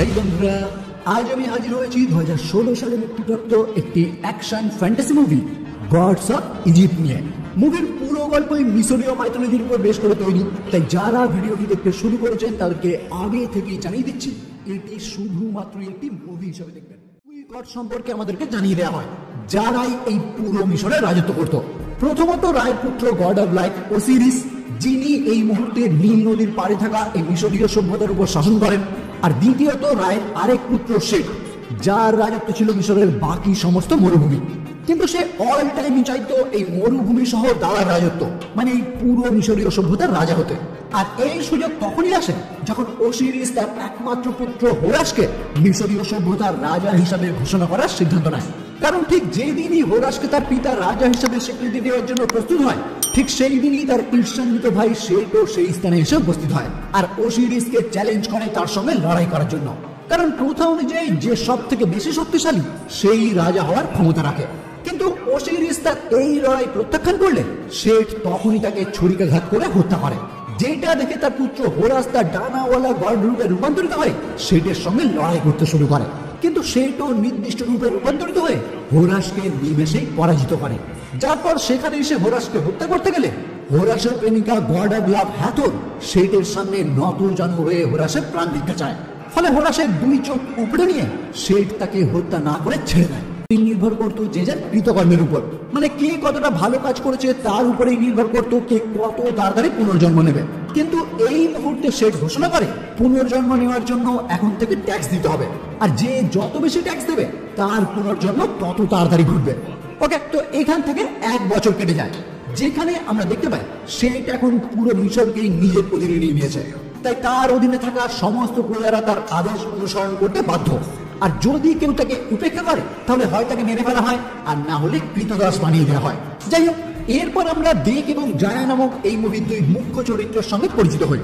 হেই বন্ধুরা, আজ আমি হাজির হয়েছি 2016 সালে মুক্তিপ্রাপ্ত একটি action fantasy movie Gods of Egypt নিয়ে। মুভির পুরো গল্পই মিশরীয় মাইথোলজির উপর বেশ করে তৈরি, তাই যারা ভিডিওটি দেখতে শুরু করেছেন তাদেরকে আগে থেকেই জানিয়ে দিচ্ছি এটি শুধুমাত্র একটি মুভি হিসেবে দেখবেন। গড সম্পর্কে আমাদেরকে জানিয়ে দেওয়া হয় যারাই এই পুরো মিশরে রাজত্ব করত। প্রথমত রায়ের পুত্র গড অফ লাইট ওসিরিস, যিনি এই মুহূর্তে নীল নদীর পাড়ে থাকা এই মিশরীয় সভ্যতার উপর শাসন করেন। আর দ্বিতীয়ত রায়ের আরেক পুত্র শেখ, যার রাজত্ব ছিল মিশরের বাকি সমস্ত মরুভূমি, কিন্তু সে অল টাইমই চাইতো এই মরুভূমি সহ দাঁড়ার রাজত্ব, মানে এই পুরো মিশরীয় সভ্যতার রাজা হতে। আর এই সুযোগ তখনই আসে যখন ওসিরিস তার একমাত্র পুত্র হোরাসকে মিশরীয় সভ্যতার রাজা হিসাবে ঘোষণা করার সিদ্ধান্ত নেয়। কারণ ঠিক যেদিনই হোরাসকে তার পিতা রাজা হিসাবে স্বীকৃতি দেওয়ার জন্য প্রস্তুত হয়, ঠিক সেই দিনই তার ঈর্ষান্বিত ভাই শেখও সেই স্থানে এসে উপস্থিত হয় আর ওসিরিসকে চ্যালেঞ্জ করে তার সঙ্গে লড়াই করার জন্য। কারণ প্রথা অনুযায়ী যে সব থেকে বেশি শক্তিশালী সেই রাজা হওয়ার ক্ষমতা রাখে। কিন্তু ওসিরিস তার এই লড়াই প্রত্যাখ্যান করলে শেখ তখনই তাকে ছুরিকাঘাত করে হত্যা করে, যেটা দেখে তার পুত্র হোরাস তার ডানাওয়ালা গড রূপে রূপান্তরিত হয়ে শেখের সঙ্গে লড়াই করতে শুরু করে। কিন্তু শেখও নির্দিষ্ট রূপে রূপান্তরিত হয়ে হোরাসকে নিমেষেই পরাজিত করে। যার পর সেখানে এসে হোরাসকে হত্যা করতে গেলে হোরাসের প্রেমিকা গড অফ লাভ হ্যাথর শেখের সামনে নতজানু হয়ে হোরাসের প্রাণ দিতে চায়। ফলে হোরাসের দুই চোখ উপড়ে নিয়ে শেখ তাকে হত্যা না করে ছেড়ে দেয়। নির্ভর করতো যে যার কৃতকর্মের উপর, মানে কে কতটা ভালো কাজ করেছে তার উপরেই নির্ভর করতো কে কত তাড়াতাড়ি পুনর্জন্ম নেবে। কিন্তু এই মুহূর্তে শেখ ঘোষণা করে পুনর্জন্ম নেওয়ার জন্য এখন থেকে ট্যাক্স দিতে হবে, আর যে যত বেশি ট্যাক্স দেবে তার পুনর্জন্ম তত তাড়াতাড়ি ঘটবে। ওকে, তো এখান থেকে 1 বছর কেটে যায়, যেখানে আমরা দেখতে পাই শেখ এখন পুরো মিশরকেই নিজের অধীনে নিয়ে নিয়েছে। তাই তার অধীনে থাকা সমস্ত প্রজারা তার আদেশ অনুসরণ করতে বাধ্য। আর যদি কেউ তাকে উপেক্ষা করে তাহলে হয় তাকে মেরে ফেলা হয়, আর না হলে কৃতদাস বানিয়ে দেওয়া হয়। যাই হোক, এরপর আমরা দেক এবং জায়া নামক এই মুভির দুই মুখ্য চরিত্রের সঙ্গে পরিচিত হই,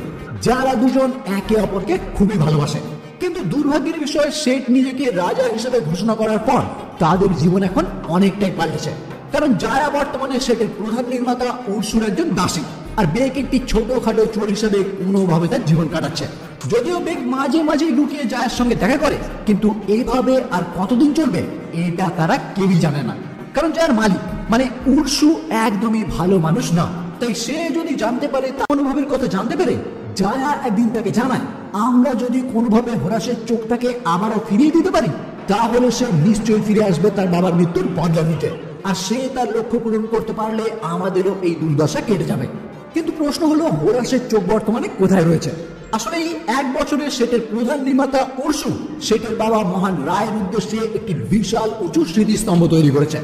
যারা দুজন একে অপরকে খুবই ভালোবাসে। কিন্তু দুর্ভাগ্যের বিষয়, শেখ নিজেকে রাজা হিসেবে ঘোষণা করার পর তাদের জীবন এখন অনেকটাই পাল্টেছে। কারণ জায়া বর্তমানে শেখের প্রধান নির্মাতা উরসুর একজন দাসী, আর বেক একটি ছোটখাটো চোর হিসেবে কোনোভাবে তার জীবন কাটাচ্ছে। যদিও বেক মাঝে মাঝে লুকিয়ে জায়ের সঙ্গে দেখা করে, কিন্তু এইভাবে আর কতদিন চলবে এটা তারা কেউই জানে না। কারণ যার মালিক মানে উরসু একদমই ভালো মানুষ না। তাই সে যদি জানতে পারে তার অনুভবের কথা জানতে পেরে জায়া একদিন তাকে জানায়, আমরা যদি কোনোভাবে হোরাসের চোখটাকে আবারও ফিরিয়ে দিতে পারি তাহলে সে নিশ্চয়ই ফিরে আসবে তার বাবার মৃত্যুর বদলা নিতে, আর সে তার লক্ষ্য পূরণ করতে পারলে আমাদেরও এই দুর্দশা কেটে যাবে। কিন্তু প্রশ্ন হলো, হোরাসের চোখ বর্তমানে কোথায় রয়েছে? আসলে এই 1 বছরে শেখের প্রধান নির্মাতা উরসু শেখের বাবা মহান রায়ের উদ্দেশ্যে একটি বিশাল উঁচু স্মৃতিস্তম্ভ তৈরি করেছে,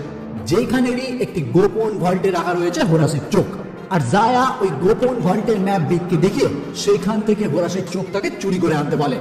যেখানেরই একটি গোপন ভল্টে রাখা রয়েছে হোরাসের চোখ। আর জায়া ওই গোপন ভল্টের ম্যাপ বেককে দেখে সেখান থেকে হোরাসের চোখটাকে চুরি করে আনতে বলে,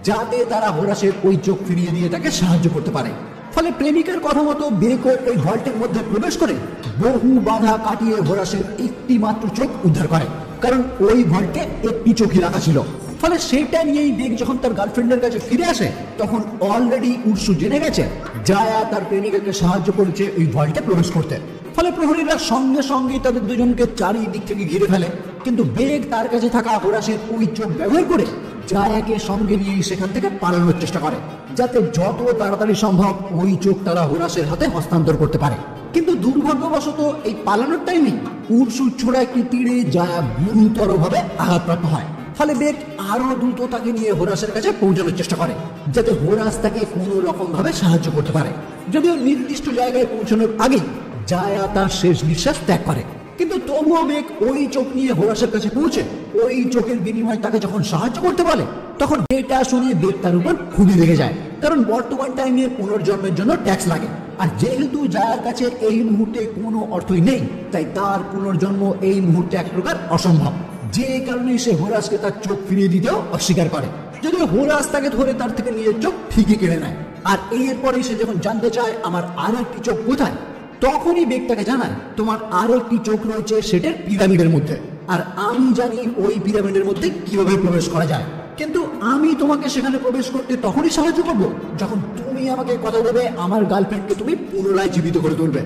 যাতে তারা হোরাসের ওই চোখ ফিরিয়ে দিয়ে তাকে সাহায্য করতে পারে। ফলে প্রেমিকের কথা মতো বেকও ওই ভল্টের মধ্যে প্রবেশ করে বহু বাধা কাটিয়ে হোরাসের একটি মাত্র চোখ উদ্ধার করে, কারণ ওই ভল্টে একটি চোখই রাখা ছিল। ফলে সেটা নিয়েই বেক যখন তার গার্লফ্রেন্ডের কাছে ফিরে আসে তখন অলরেডি উরসু জেনে গেছে জায়া তার প্রেমিকাকে সাহায্য করেছে ওই ভল্টে প্রবেশ করতে। ফলে প্রহরীরা সঙ্গে সঙ্গে তাদের দুজনকে চারিদিক থেকে ঘিরে ফেলে। কিন্তু বেক তার কাছে থাকা হোরাসের ওই চোখ ব্যবহার করে জায়াকে সঙ্গে নিয়ে সেখান থেকে পালানোর চেষ্টা করে, যাতে যত তাড়াতাড়ি সম্ভব ওই চোখ তারা হোরাসের হাতে হস্তান্তর করতে পারে। কিন্তু দুর্ভাগ্যবশত এই পালানোর টাইমে উরসুর ছোড়া একটি তীরে জায়া গুরুতর ভাবে আঘাতপ্রাপ্ত হয়। ফলে বেক আরো দ্রুত তাকে নিয়ে হোরাসের কাছে পৌঁছানোর চেষ্টা করে, যাতে হোরাস তাকে কোনো রকম ভাবে সাহায্য করতে পারে। যদিও নির্দিষ্ট জায়গায় পৌঁছানোর আগেই জায়া তার শেষ নিঃশ্বাস ত্যাগ করে। কিন্তু তবুও বেক ওই চোখ নিয়ে হোরাসের কাছে পৌঁছে ওই চোখের বিনিময়ে তাকে যখন সাহায্য করতে বলে তখন এটা শুনে বেক তার উপর খুবই রেগে যায়। কারণ বর্তমান টাইমে পুনর্জন্মের জন্য ট্যাক্স লাগে, আর যেহেতু জায়ার কাছে এই মুহূর্তে কোনো অর্থই নেই তাই তার পুনর্জন্ম এই মুহূর্তে এক প্রকার অসম্ভব, যে কারণে সে হোরাসকে তার চোখ ফিরিয়ে দিতেও অস্বীকার করে। যদিও হোরাস তাকে ধরে তার থেকে নিজের চোখ ঠিকই কেড়ে নেয়। আর এরপরে সে যখন জানতে চায় আমার আরো একটি চোখ কোথায়, তখনই বেক তাকে জানায় তোমার আরো একটি চোখ রয়েছে সেটার পিরামিডের মধ্যে, আর আমি জানি ওই পিরামিডের মধ্যে কিভাবে প্রবেশ করা যায়। কিন্তু আমি তোমাকে সেখানে প্রবেশ করতে তখনই সাহায্য করবো যখন তুমি আমাকে কথা দেবে আমার গার্লফ্রেন্ডকে তুমি পুনরায় জীবিত করে তুলবে,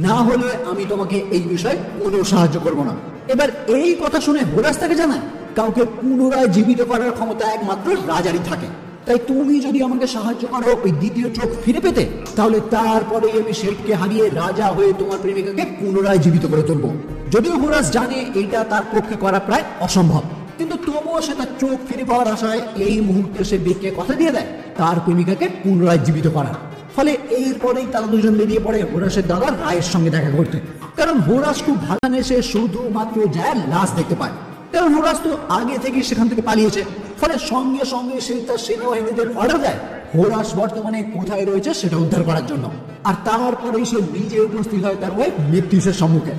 না হলে আমি তোমাকে এই বিষয়ে কোনো সাহায্য করবো না। এবার এই কথা শুনে হোরাস তাকে জানায় কাউকে পুনরায় জীবিত করার ক্ষমতা একমাত্র রাজারই থাকে। তাই তুমি যদি আমাকে সাহায্য করো ওই দ্বিতীয় চোখ ফিরে পেতে, তাহলে তারপরে আমি শেঠকে হারিয়ে রাজা হয়ে তোমার প্রেমিকাকে পুনরায় জীবিত করে তুলবো। যদিও হোরাস জানে এটা তার পক্ষে করা প্রায় অসম্ভব, কিন্তু তবুও সে তার চোখ ফিরে পাওয়ার আশায় এই মুহূর্তে সে বেগকে কথা দিয়ে দেয় তার প্রেমিকাকে পুনরায় জীবিত করার। ফলে এরপরেই তারা দুজন বেরিয়ে পড়ে হোরাসের দাদা রায়ের সঙ্গে দেখা করতে। কারণ হোরাস খুব ভাগানে সে শুধুমাত্র যায় লাশ দেখতে পায়, কারণ হোরাস তো আগে থেকে সেখান থেকে পালিয়েছে। ফলে সঙ্গে সঙ্গে সে তার সেনাবাহিনীদের অর্ডার দেয় হোরাস বর্তমানে কোথায় রয়েছে সেটা উদ্ধার করার জন্য। আর তারপরেই সে নিজে উপস্থিত হয় তার ওয়াইফ মেথিসের সম্মুখে,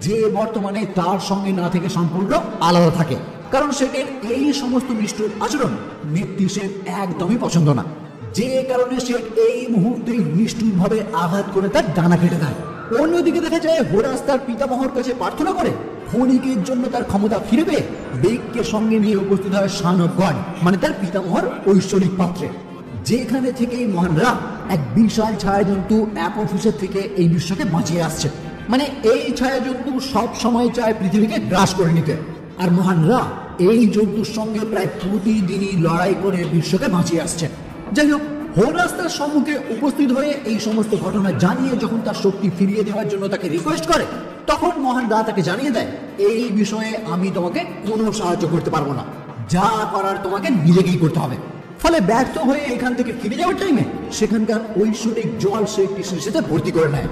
যে বর্তমানে তার সঙ্গে না থেকে সম্পূর্ণ আলাদা থাকে। কারণ সেটের এই সমস্ত নিষ্ঠুর আচরণ মেথিসের একদমই পছন্দ না, যে কারণে সে এই মুহূর্তে নিষ্ঠুর ভাবে আঘাত করে তার ডানা কেটে দেয়। অন্যদিকে দেখা যায় হোরাস তার পিতামহর কাছে প্রার্থনা করে ক্ষণিকের জন্য তার ক্ষমতা ফিরে পেয়ে বেগকে সঙ্গে নিয়ে উপস্থিত হয় সান অফ গড, মানে তার পিতামহর ঐশ্বরিক পাত্রে, যেখানে থেকে মহান রা এক বিশাল ছায়াজন্তু অ্যাপোফিসের থেকে এই বিশ্বকে বাঁচিয়ে আসছে। মানে এই ছায়াজন্তু সব সময় চায় পৃথিবীকে গ্রাস করে নিতে, আর মহান রা এই জন্তুর সঙ্গে প্রায় প্রতিদিনই লড়াই করে বিশ্বকে বাঁচিয়ে আসছে। যাই হোক, হোরাস তার সম্মুখে উপস্থিত হয়ে এই সমস্ত ঘটনা জানিয়ে যখন তার শক্তি ফিরিয়ে দেওয়ার জন্য তাকে রিকোয়েস্ট করে, তখন মহান রা তাকে জানিয়ে দেয় এই বিষয়ে আমি তোমাকে কোনো সাহায্য করতে পারবো না, যা করার তোমাকে নিজেকেই করতে হবে। ফলে ব্যর্থ হয়ে এখান থেকে ফিরে যাওয়ার টাইমে সেখানকার ঐশ্বরিক জল সে একটি শিশিতে ভর্তি করে নেয়,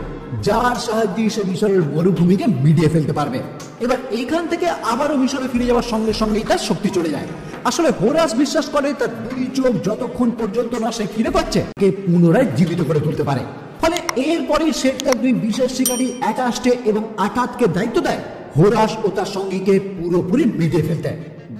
যার সাহায্যে সে মিশরের মরুভূমিকে মিটিয়ে ফেলতে পারবে। এবার এখান থেকে আবারও মিশরে ফিরে যাওয়ার সঙ্গে সঙ্গেই তার শক্তি চলে যায়। আসলে হোরাস বিশ্বাস করে তার দুই চোখ যতক্ষণ পর্যন্ত না সে ফিরে পাচ্ছে কে পুনরায় জীবিত করে তুলতে পারে। ফলে এরপরে সে তার দুই বিশেষ শিকারী অ্যাটাস্টে এবং আকাতকে দায়িত্ব দেয় হোরাস ও তার সঙ্গীকে পুরোপুরি মিটিয়ে ফেলতে,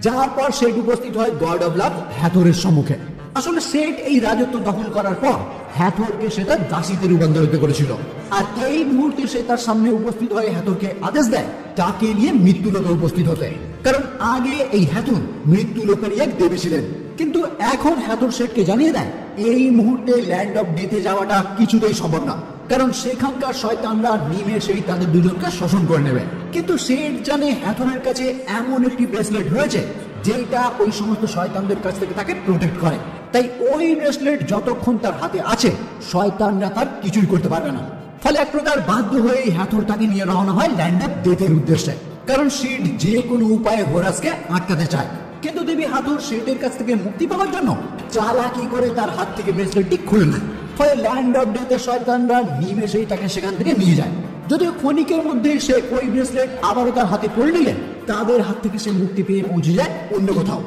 যার পর সেট উপস্থিত হয় গড অব লাভ হ্যাথরের সম্মুখে। আসলে সেট এই রাজত্ব দখল করার পর হ্যাথরকে সে তার দাসীতে রূপান্তরিত করেছিল, আর এই মুহূর্তে সে তার সামনে উপস্থিত হয়ে হ্যাথরকে আদেশ দেয় তাকে নিয়ে মৃত্যুলোকে উপস্থিত হতে। কারণ আগে এই হ্যাথর মৃত্যুলোকেরই এক দেবী ছিলেন, কিন্তু এখন হ্যাথর সেটকে জানিয়ে দেয় এই মুহূর্তে ল্যান্ড অফ ডেথে যাওয়াটা কিছুতেই সম্ভব না, কারণ সেখানকার শয়তানরা নিমেষেই তাদের দুজনকে শোষণ করে নেবে। কিন্তু সেট জানে হ্যাথরের কাছে এমন একটি ব্রেসলেট রয়েছে যেটা ওই সমস্ত শয়তানদের কাছ থেকে তাকে প্রোটেক্ট করে, তাই ওই ব্রেসলেট যতক্ষণ তার হাতে আছে শয়তানরা তার কিছুই করতে পারবে না। ফলে এক প্রকার বাধ্য হয়ে হ্যাথর তাকে নিয়ে রওনা হয় ল্যান্ড অফ ডেথের উদ্দেশ্যে, কারণ সেট যে কোনো উপায়ে হোরাসকে আটকাতে চায়। কিন্তু দেবী হ্যাথর সেটের কাছ থেকে মুক্তি পাওয়ার জন্য চালাকি করে তার হাত থেকে ব্রেসলেটটি খুলে নেয়। ফলে ল্যান্ড অফ ডেথের শয়তানরা নিমেষেই তাকে সেখান থেকে নিয়ে যায়। যদিও ক্ষণিকের মধ্যে সে ওই ব্রেসলেট আবারও তার হাতে পড়ে নিলে তাদের হাত থেকে সে মুক্তি পেয়ে পৌঁছে যায় অন্য কোথাও।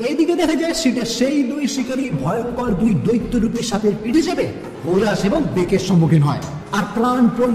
এইদিকে দেখা যায় সেটা সেই দুই শিকারী ভয়ঙ্কর দুই দৈত্যরূপী সাপের পিঠে চেপে হোরাস এবং বেকের সম্মুখীন হয় আর প্রাণপণ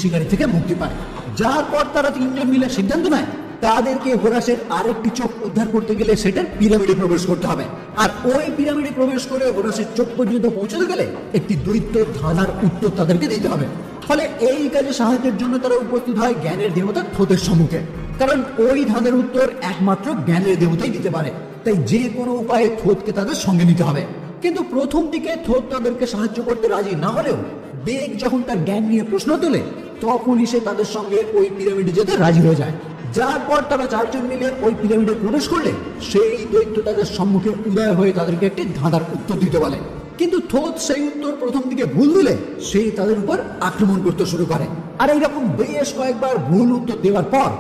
শিকারী থেকে মুক্তি পায়, যার পর তারা তিনজন মিলে সিদ্ধান্ত নেয় তাদেরকে হোরাসের আরেকটি চোখ উদ্ধার করতে গেলে সেটার পিরামিডে প্রবেশ করতে হবে। আর ওই পিরামিডে প্রবেশ করে হোরাসের চোখ পর্যন্ত পৌঁছতে গেলে একটি দৈত্য ধাঁধার উত্তর তাদেরকে দিতে হবে। ফলে এই কাজে সাহায্যের জন্য তারা উপস্থিত হয় জ্ঞানের দেবতা থোথের সম্মুখে, কারণ ওই ধাঁধার উত্তর একমাত্র জ্ঞানের দেবতাই দিতে পারে। তাই যে কোনো উপায়ে থোথকে তাদের সঙ্গে নিতে হবে। কিন্তু প্রথম দিকে থোথ তাদেরকে সাহায্য করতে রাজি না হলেও বেগ যখন তার জ্ঞান নিয়ে প্রশ্ন তোলে তখনই সে তাদের সঙ্গে ওই পিরামিডে যেতে রাজি হয়ে যায়, যার পর তারা চারজন মিলে ওই পিরামিডে প্রবেশ করলে সেই দৈত্য তাদের সম্মুখে উদয় হয়ে তাদেরকে একটি ধাঁধার উত্তর দিতে বলে। কিন্তু থোথ সেই উত্তর প্রথম দিকে ভুল দিলে সে তাদের উপর আক্রমণ করতে শুরু করে। আর এইরকম বেশ কয়েকবার ভুল উত্তর দেওয়ার পর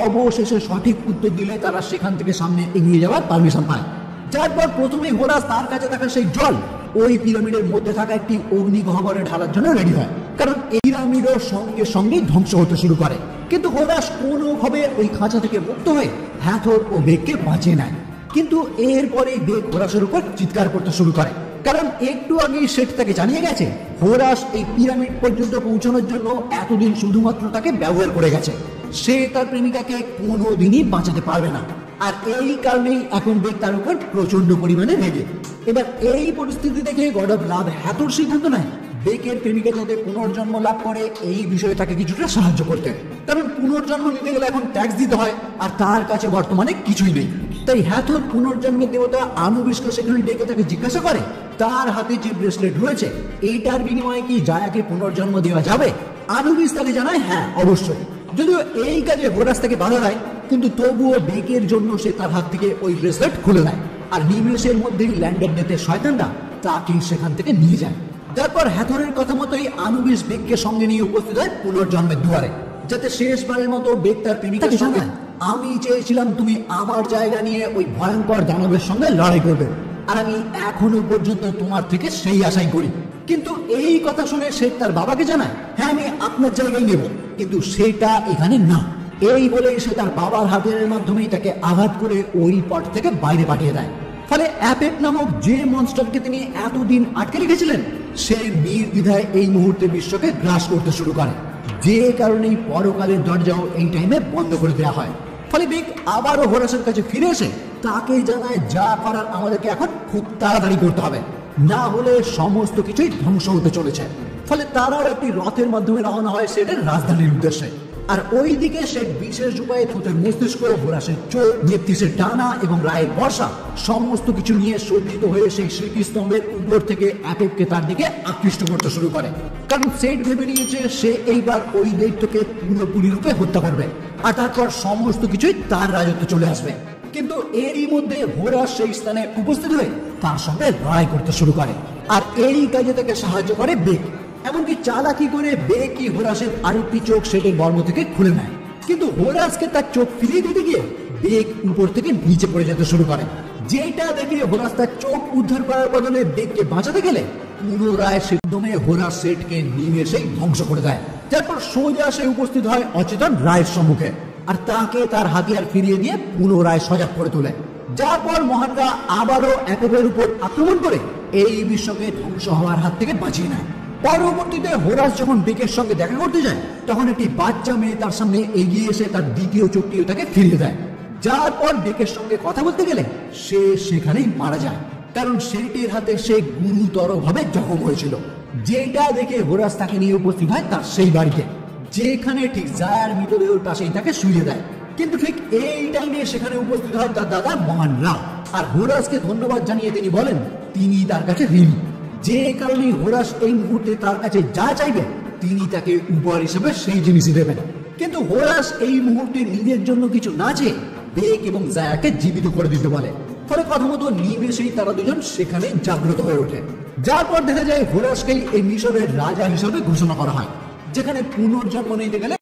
অবশেষে সঠিক উত্তর দিলে তারা সেখান থেকে সামনে এগিয়ে যাওয়ার পারমিশন পায়। যার পর প্রথমেই হোরাস তার কাছে থাকা সেই জল ওই পিরামিডের মধ্যে থাকা একটি অগ্নিগহ্বরে ঢালার জন্য রেডি হয়, কারণ এই পিরামিডও সঙ্গে সঙ্গেই ধ্বংস হতে শুরু করে। কিন্তু হোরাস কোনোভাবে ওই খাঁচা থেকে মুক্ত হয়ে হ্যাথর ও বেগকে বাঁচিয়ে নেয়। কিন্তু এরপরে বেগ হোরাসের উপর চিৎকার করতে শুরু করে, কারণ একটু আগেই সেট তাকে জানিয়ে গেছে হোরাস এই পিরামিড পর্যন্ত পৌঁছানোর জন্য এতদিন শুধুমাত্র তাকে ব্যবহার করে গেছে, সে তার প্রেমিকাকে কোনোদিনই বাঁচাতে পারবে না। আর এই কারণেই এখন বেগ তার উপর প্রচন্ড পরিমাণে রেগে। এবার এই পরিস্থিতি দেখে গড অফ লাভ হ্যাথর সিদ্ধান্ত নেয় বেকের প্রেমিকা যাতে পুনর্জন্ম লাভ করে এই বিষয়ে তাকে কিছুটা সাহায্য করতে, কারণ পুনর্জন্ম নিতে গেলে এখন ট্যাক্স দিতে হয় আর তার কাছে বর্তমানে কিছুই নেই। তাই হ্যাথর পুনর্জন্মের দেবতা আনুবিসকে সেখানে ডেকে তাকে জিজ্ঞাসা করে তার হাতে যে ব্রেসলেট রয়েছে এইটার বিনিময়ে কি জায়াকে পুনর্জন্ম দেওয়া যাবে। আনুবিস তাকে জানায় হ্যাঁ অবশ্যই। যদিও এই কাজে হোরাস তাকে বাধা দেয়, কিন্তু তবুও বেকের জন্য সে তার হাত থেকে ওই ব্রেসলেট খুলে নেয়। আর নিমেষের মধ্যেই ল্যান্ড অফ ডেথের শয়তানরা তাকে সেখান থেকে নিয়ে যায়। তারপর হ্যাথরের কথা মতোই আনুবিস বেগকে সঙ্গে নিয়ে উপস্থিত হয় পুনর্জন্মের দুয়ারে, যাতে শেষবারের মতো বেগ তার প্রেমিকার সঙ্গে, আমি চেয়েছিলাম তুমি আমার জায়গা নিয়ে ওই ভয়ঙ্কর দানবের সঙ্গে লড়াই করবে, আর আমি এখনো পর্যন্ত তোমার থেকে সেই আশাই করি। কিন্তু এই কথা শুনে সে তার বাবাকে জানায়, হ্যাঁ আমি আপনার জায়গায় নেব, কিন্তু সেটা এখানে না। এই বলে সে তার বাবার হাতের মাধ্যমেই তাকে আঘাত করে ওই পথ থেকে বাইরে পাঠিয়ে দেয়। ফলে অ্যাপেক নামক যে মনস্টারকে তিনি এতদিন আটকে রেখেছিলেন, সে নির্দ্বিধায় এই মুহূর্তে বিশ্বকে গ্রাস করতে শুরু করে, যে কারণেই পরকালের দরজাও এই টাইমে বন্ধ করে দেওয়া হয়। ফলে বেগ আবারও হোরাসের কাছে ফিরে এসে তাকে জানায়, যা করার আমাদেরকে এখন খুব তাড়াতাড়ি করতে হবে, না হলে সমস্ত কিছুই ধ্বংস হতে চলেছে। ফলে তারাও একটি রথের মাধ্যমে রওনা হয় সেটের রাজধানীর উদ্দেশ্যে। আর ওইদিকে সে বিশেষ উপায়ে থুতের মস্তিষ্ক, হোরাসের চোখ, নেপথিসের ডানা এবং রায়ের বর্ষা সমস্ত কিছু নিয়ে সজ্জিত হয়ে সেই স্মৃতিস্তম্ভের উপর থেকে অ্যাপেককে তার দিকে আকৃষ্ট করতে শুরু করে। কারণ সেট ভেবে নিয়েছে সে এইবার ওই দৈত্যকে পুরোপুরি রূপে হত্যা করবে, আর তারপর সমস্ত কিছুই তার রাজত্বে চলে আসবে। কিন্তু এরই মধ্যে হোরাস সেই স্থানে উপস্থিত হয়ে তার সঙ্গে লড়াই করতে শুরু করে, আর এই কাজে তাকে সাহায্য করে বেগ। এমনকি চালাকি করে বেগই হোরাসের আরেকটি চোখ সেটের বর্ম থেকে খুলে নেয়। কিন্তু হোরাসকে তার চোখ ফিরিয়ে দিতে গিয়ে বেগ উপর থেকে নিচে পড়ে যেতে শুরু করে, যেটা দেখে হোরাস তার চোখ উদ্ধার করার বদলে বেগকে বাঁচাতে গেলে পুনরায় সিদ্ধমে হোরাস সেটকে নিমেষেই ধ্বংস করে দেয়। তারপর সোজা সে উপস্থিত হয় অচেতন রায়ের সম্মুখে, আর তাকে তার হাতিয়ার ফিরিয়ে দিয়ে পুনরায় সজাগ করে তোলে। যার পর মহানরা আবারও অ্যাপেকের উপর আক্রমণ করে এই বিশ্বকে ধ্বংস হওয়ার হাত থেকে বাঁচিয়ে নেয়। পরবর্তীতে হোরাস যখন বেগের সঙ্গে দেখা করতে যায়, তখন একটি বাচ্চা মেয়ে তার সামনে এগিয়ে এসে তার দ্বিতীয় চোখটিও তাকে ফিরিয়ে দেয়। যার পর বেগের সঙ্গে কথা বলতে গেলে সে সেখানেই মারা যায়, কারণ সেটির হাতে সে গুরুতর ভাবে জখম হয়েছিল। যেটা দেখে হোরাস তাকে নিয়ে উপস্থিত হয় তার সেই বাড়িতে, যেখানে ঠিক জায়ার মৃতদেহের পাশেই তাকে শুইয়ে দেয়। কিন্তু ঠিক এই টাইমে সেখানে উপস্থিত হয় তার দাদা মহান রা, আর হোরাসকে ধন্যবাদ জানিয়ে তিনি বলেন তিনি তার কাছে ঋণী, যে কারণে হোরাস এই মুহূর্তে তার কাছে যা চাইবে তিনি তাকে উপহার হিসেবে সেই জিনিসই দেবেন। কিন্তু হোরাস এই মুহূর্তে নিজের জন্য কিছু না চেয়ে বেগ এবং জায়াকে জীবিত করে দিতে বলে। ফলে কথা মতো নিমেষেই তারা দুজন সেখানে জাগ্রত হয়ে ওঠে। যার পর দেখা যায় হোরাসকেই এই মিশরের রাজা হিসেবে ঘোষণা করা হয়, যেখানে পুনর্জন্ম নিতে গেলে